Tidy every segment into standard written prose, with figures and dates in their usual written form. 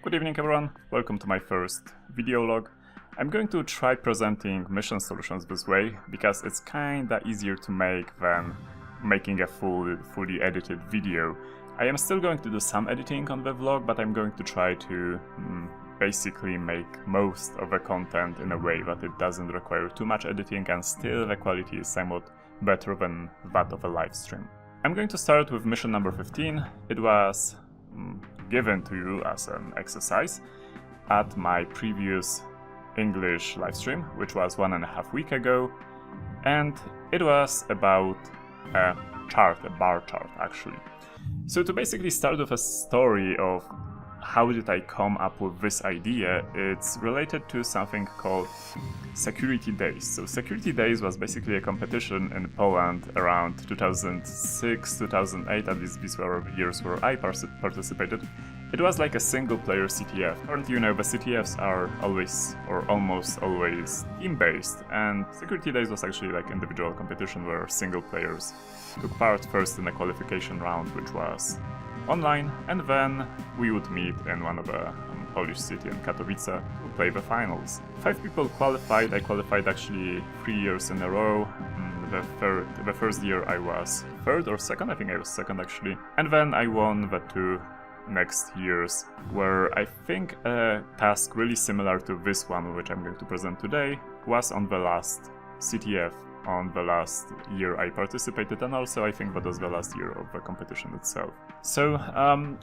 Good evening everyone, welcome to my first video log. I'm going to try presenting mission solutions this way, because it's kinda easier to make than making a fully edited video. I am still going to do some editing on the vlog, but I'm going to try to basically make most of the content in a way that it doesn't require too much editing and still the quality is somewhat better than that of a live stream. I'm going to start with mission number 15. It was given to you as an exercise at my previous English livestream, which was 1.5 weeks ago, and it was about a chart, a bar chart actually. So to basically start with a story of how did I come up with this idea, it's related to something called Security Days. So Security Days was basically a competition in Poland around 2006, 2008, at least these were the years where I participated. It was like a single-player CTF. Currently, you know, the CTFs are always, or almost always, team-based, and Security Days was actually like individual competition where single players took part first in a qualification round, which was online, and then we would meet in one of the Polish city in Katowice to play the finals. 5 people qualified. I qualified actually 3 years in a row. The first year I was third or second, I think I was second actually, and then I won the 2 next years, where I think a task really similar to this one, which I'm going to present today, was on the last CTF on the last year I participated, and also I think that was the last year of the competition itself. So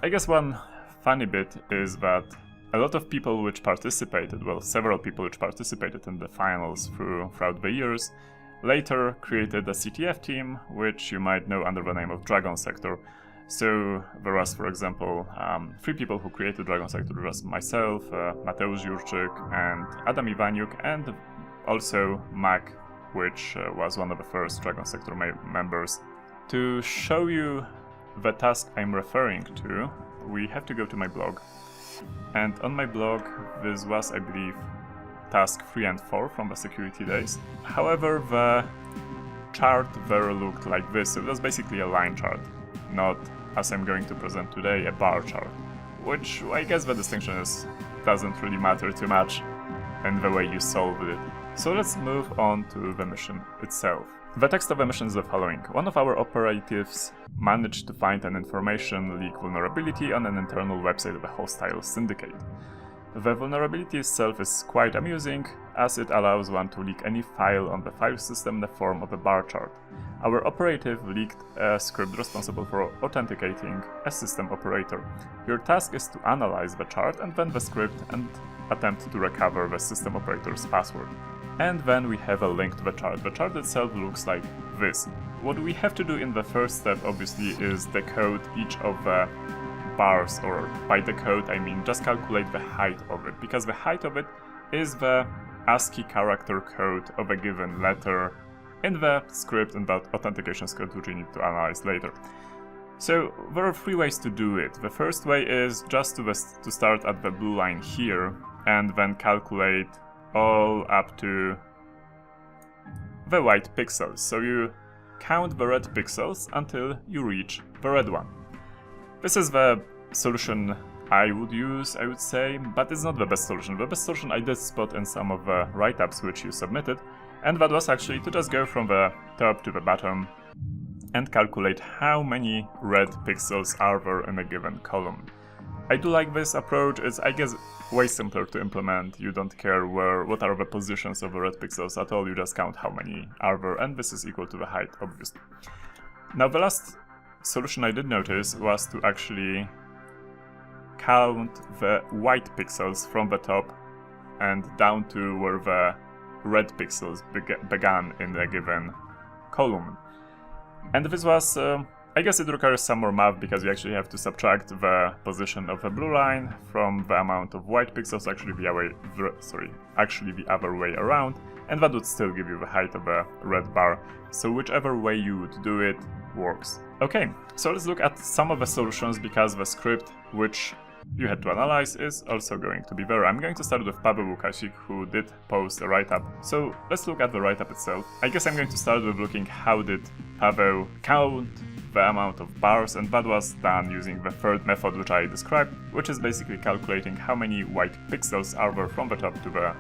I guess one funny bit is that a lot of people which participated, well, several people which participated in the finals throughout the years, later created a CTF team, which you might know under the name of Dragon Sector. So there was, for example, 3 people who created Dragon Sector. There was myself, Mateusz and Adam Iwaniuk, and also Mac, which was one of the first Dragon Sector members. To show you the task I'm referring to, we have to go to my blog. And on my blog, this was, I believe, task 3 and 4 from the Security Days. However, the chart there looked like this. So it was basically a line chart, not, as I'm going to present today, a bar chart. Which I guess the distinction doesn't really matter too much in the way you solve it. So let's move on to the mission itself. The text of the mission is the following. One of our operatives managed to find an information leak vulnerability on an internal website of a hostile syndicate. The vulnerability itself is quite amusing, as it allows one to leak any file on the file system in the form of a bar chart. Our operative leaked a script responsible for authenticating a system operator. Your task is to analyze the chart and then the script and attempt to recover the system operator's password. And then we have a link to the chart. The chart itself looks like this. What we have to do in the first step, obviously, is decode each of the bars, or by decode I mean just calculate the height of it, because the height of it is the ASCII character code of a given letter in the script, in that authentication script, which we need to analyze later. So there are 3 ways to do it. The first way is just to start at the blue line here and then calculate all up to the white pixels. So you count the red pixels until you reach the red one. This is the solution I would use, I would say, but it's not the best solution. The best solution I did spot in some of the write-ups which you submitted, and that was actually to just go from the top to the bottom and calculate how many red pixels are there in a given column. I do like this approach. It's, I guess, way simpler to implement. You don't care what are the positions of the red pixels at all, you just count how many are there, and this is equal to the height, obviously. Now the last solution I did notice was to actually count the white pixels from the top and down to where the red pixels began in a given column. And this was, I guess it requires some more math, because you actually have to subtract the position of the blue line from the amount of white pixels, actually the other way around, and that would still give you the height of a red bar. So whichever way you would do it works. Okay, so let's look at some of the solutions, because the script which you had to analyze is also going to be there. I'm going to start with Paweł Łukasik, who did post a write-up. So let's look at the write-up itself. I guess I'm going to start with looking how did Paweł count the amount of bars, and that was done using the third method which I described, which is basically calculating how many white pixels are there from the top to the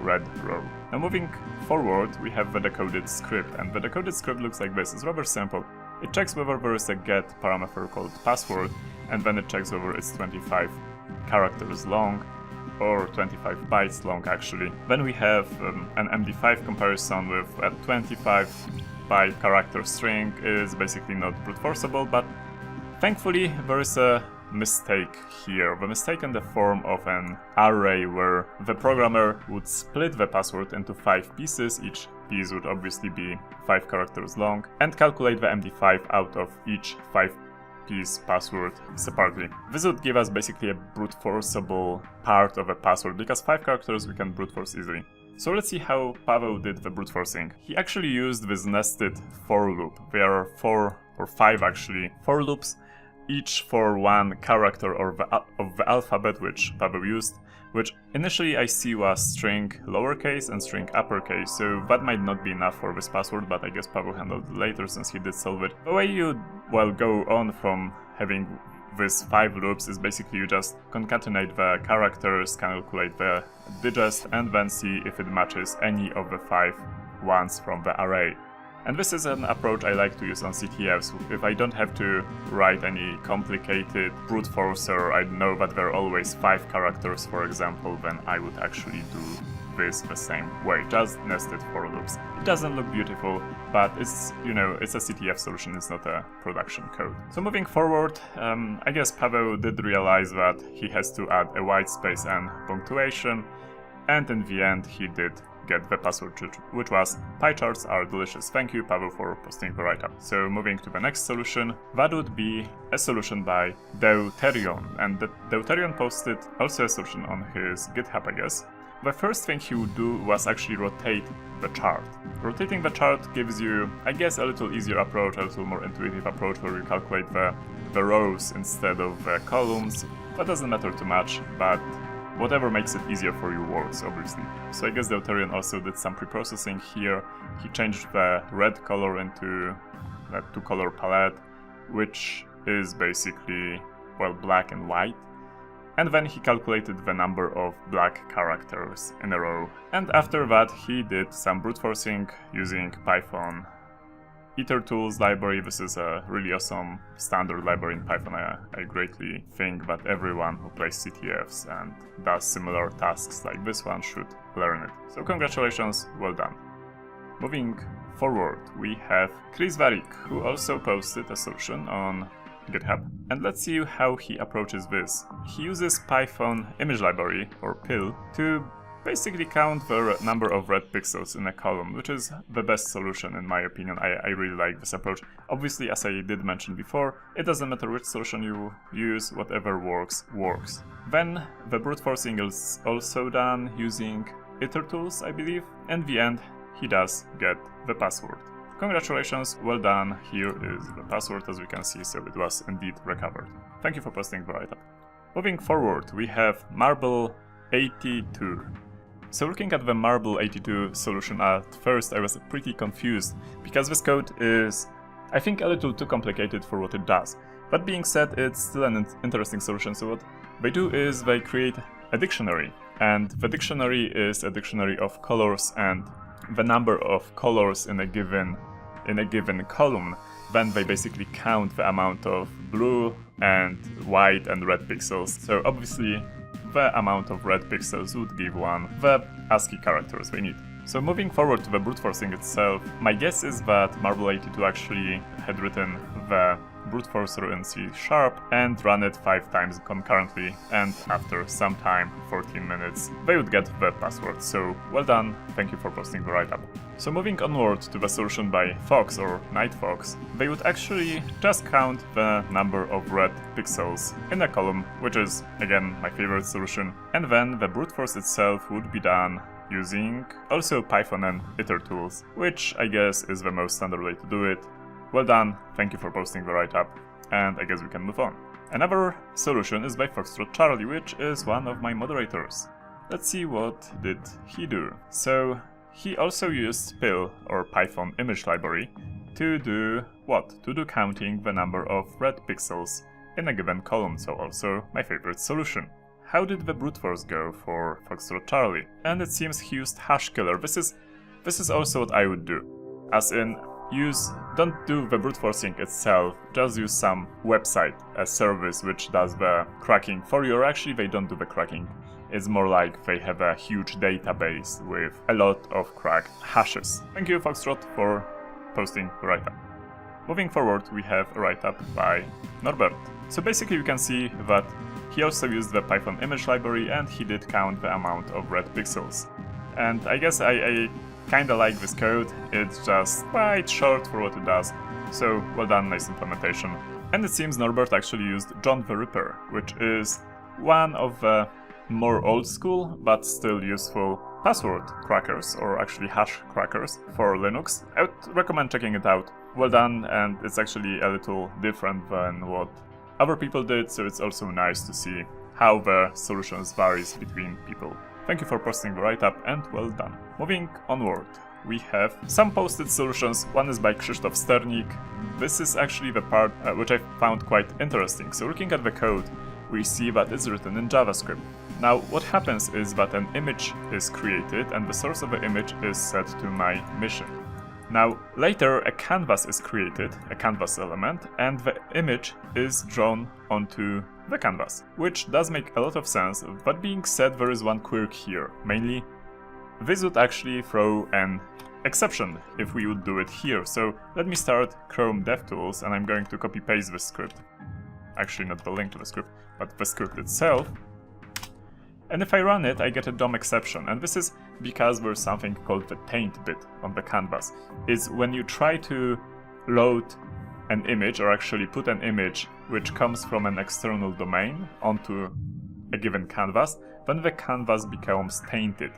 red row. Now moving forward, we have the decoded script, and the decoded script looks like this. It's rather simple. It checks whether there is a get parameter called password, and then it checks whether it's 25 characters long, or 25 bytes long actually. Then we have an MD5 comparison with a 25 byte character string is basically not brute forceable, but thankfully there is a mistake here. The mistake in the form of an array where the programmer would split the password into 5 pieces, each piece would obviously be 5 characters long, and calculate the MD5 out of each 5-piece password separately. This would give us basically a brute forceable part of a password, because 5 characters we can brute force easily. So let's see how Paweł did the brute forcing. He actually used this nested for loop. There are 4 or 5 actually for loops, each for one character of the alphabet which Paweł used, which initially I see was string lowercase and string uppercase, so that might not be enough for this password, but I guess Paweł handled it later since he did solve it. The way you, well, go on from having these 5 loops is basically you just concatenate the characters, calculate the digest, and then see if it matches any of the 5 ones from the array. And this is an approach I like to use on CTFs. If I don't have to write any complicated brute forcer, I know that there are always 5 characters, for example, then I would actually do this the same way, just nested for loops. It doesn't look beautiful, but it's, you know, it's a CTF solution, it's not a production code. So moving forward, I guess Paweł did realize that he has to add a white space and punctuation, and in the end he did get the password, which was "pie charts are delicious." Thank you, Paweł, for posting the write-up. So moving to the next solution, that would be a solution by Deuterion, and Deuterion posted also a solution on his GitHub, I guess. The first thing he would do was actually rotate the chart. Rotating the chart gives you, I guess, a little easier approach, a little more intuitive approach where you calculate the rows instead of the columns. That doesn't matter too much, but whatever makes it easier for you works, obviously. So I guess Deuterion also did some pre-processing here. He changed the red color into a 2-color palette, which is basically, well, black and white. And then he calculated the number of black characters in a row. And after that he did some brute forcing using Python itertools library. This is a really awesome standard library in Python. I greatly think that everyone who plays CTFs and does similar tasks like this one should learn it. So congratulations, well done. Moving forward, we have KrzaQ, who also posted a solution on GitHub. And let's see how he approaches this. He uses Python image library, or PIL, to basically count the number of red pixels in a column, which is the best solution in my opinion. I really like this approach. Obviously, as I did mention before, it doesn't matter which solution you use, whatever works, works. Then the brute forcing is also done using itertools, I believe. In the end, he does get the password. Congratulations, well done. Here is the password, as we can see, so it was indeed recovered. Thank you for posting the write-up. Moving forward, we have Marble82. So looking at the Marble82 solution at first, I was pretty confused, because this code is, I think, a little too complicated for what it does. That being said, it's still an interesting solution. So what they do is they create a dictionary, and the dictionary is a dictionary of colors and the number of colors in a given column. Then they basically count the amount of blue and white and red pixels. So obviously the amount of red pixels would give one the ASCII characters they need. So moving forward to the brute forcing itself, my guess is that Marble82 actually had written the brute forcer in C# and run it 5 times concurrently, and after some time, 14 minutes, they would get the password. So well done, thank you for posting the write-up. So moving onward to the solution by Fox or Night Fox, they would actually just count the number of red pixels in a column, which is again my favorite solution, and then the brute force itself would be done using also Python and itertools, which I guess is the most standard way to do it. Well done, thank you for posting the write-up, and I guess we can move on. Another solution is by Foxtrot Charlie, which is one of my moderators. Let's see what did he do. So he also used PIL, or Python image library, to do what? To do counting the number of red pixels in a given column, so also my favorite solution. How did the brute force go for Foxtrot Charlie? And it seems he used hash killer. This is also what I would do. As in, don't do the brute forcing itself, just use some website, a service which does the cracking for you, or actually they don't do the cracking. It's more like they have a huge database with a lot of cracked hashes. Thank you, Foxtrot, for posting the write-up. Moving forward, we have a write-up by Norbert. So basically you can see that he also used the Python image library and he did count the amount of red pixels. And I guess I kinda like this code, it's just quite short for what it does, so well done, nice implementation. And it seems Norbert actually used John the Ripper, which is one of the more old school but still useful password crackers, or actually hash crackers for Linux. I would recommend checking it out. Well done, and it's actually a little different than what other people did, so it's also nice to see how the solutions varies between people. Thank you for posting the write-up and well done. Moving onward, we have some posted solutions. One is by Krzysztof Sternik. This is actually the part which I found quite interesting. So looking at the code, we see that it's written in JavaScript. Now what happens is that an image is created and the source of the image is set to my mission. Now later a canvas is created, a canvas element, and the image is drawn onto the canvas, which does make a lot of sense. That being said, there is one quirk here. Mainly, this would actually throw an exception if we would do it here. So let me start Chrome DevTools and I'm going to copy paste this script. Actually not the link to the script, but the script itself. And if I run it, I get a DOM exception, and this is because there's something called the taint bit on the canvas. It's when you try to load an image, or actually put an image which comes from an external domain onto a given canvas, then the canvas becomes tainted.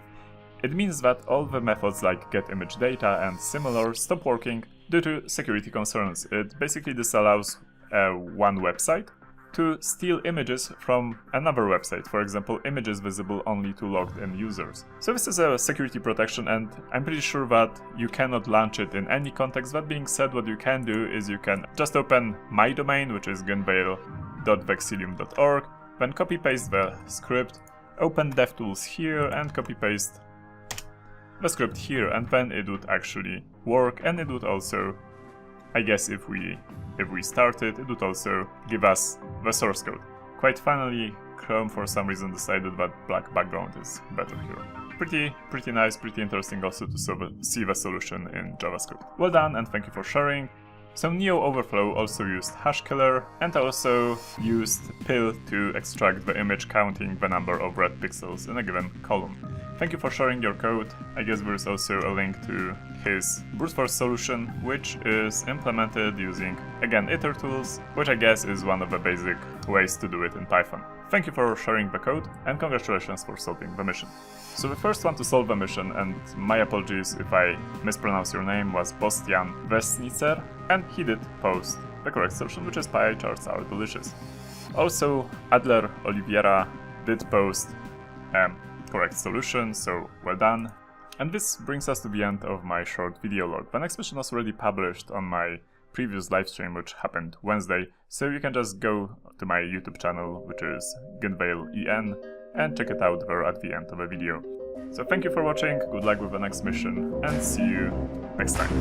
It means that all the methods like getImageData and similar stop working due to security concerns. It basically disallows one website to steal images from another website, for example, images visible only to logged-in users. So this is a security protection, and I'm pretty sure that you cannot launch it in any context. That being said, what you can do is you can just open my domain, which is gunveil.vexilium.org, then copy-paste the script, open DevTools here and copy-paste the script here, and then it would actually work, and it would also, I guess if we start it, it would also give us the source code. Quite finally, Chrome for some reason decided that black background is better here. Pretty nice, pretty interesting also to see the solution in JavaScript. Well done and thank you for sharing. So Neo Overflow also used hashkiller and also used pill to extract the image counting the number of red pixels in a given column. Thank you for sharing your code. I guess there's also a link to his brute force solution, which is implemented using, again, iter tools, which I guess is one of the basic ways to do it in Python. Thank you for sharing the code, and congratulations for solving the mission. So the first one to solve the mission, and my apologies if I mispronounce your name, was Bostian Vesnitzer, and he did post the correct solution, which is pie charts are delicious. Also, Adler Oliveira did post correct solution, so well done. And this brings us to the end of my short video log. The next mission was already published on my previous livestream, which happened Wednesday, so you can just go to my YouTube channel, which is gunveil.en, and check it out there at the end of the video. So thank you for watching, good luck with the next mission, and see you next time.